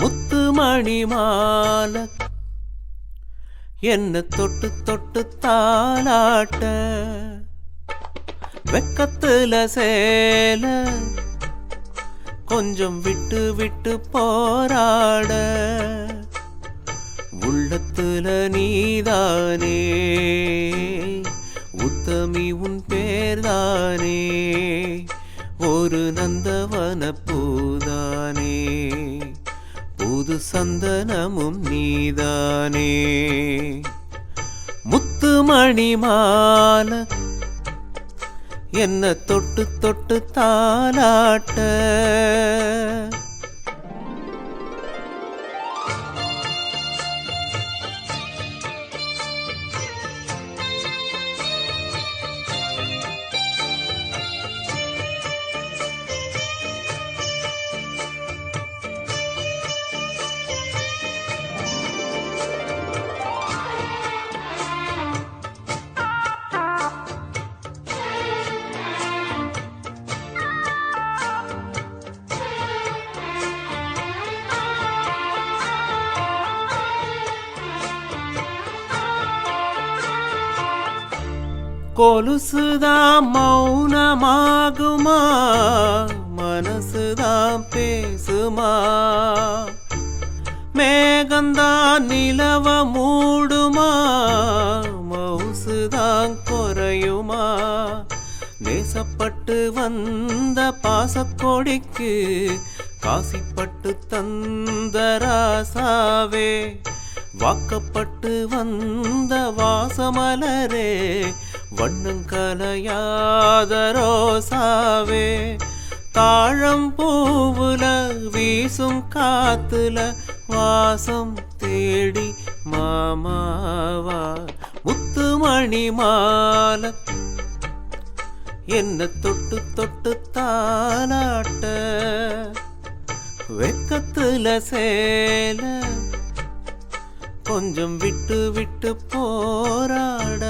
முத்துமணி மாலை என்ன தொட்டு தொட்டு தாலாட்ட வெக்கத்துல சேல கொஞ்சம் விட்டு விட்டு போராட உள்ளத்துல நீதானே உத்தமி உன் பேர்தானே ஒரு நந்தவன பூதானே புது சந்தனமும் நீதானே முத்துமணி மாலை என்ன தொட்டு தொட்டு தாலாட்ட கொலுசுதான் மௌனமாகுமா மனசுதான் பேசுமா மேகந்தான் நிலவ மூடுமா மவுசுதான் குறையுமா நேசப்பட்டு வந்த பாசக்கொடிக்கு காசிப்பட்டு தந்த ராசாவே வாக்கப்பட்டு வந்த வாசமலரே வண்ணங்கலையாத ரோசாவே தாழம் பூவுல வீசும் காத்துல வாசம் தேடி மாமாவா முத்துமணி மாலை என்ன தொட்டு தொட்டு தாலாட்ட வெக்கத்துல சேல கொஞ்சம் விட்டு விட்டு போராட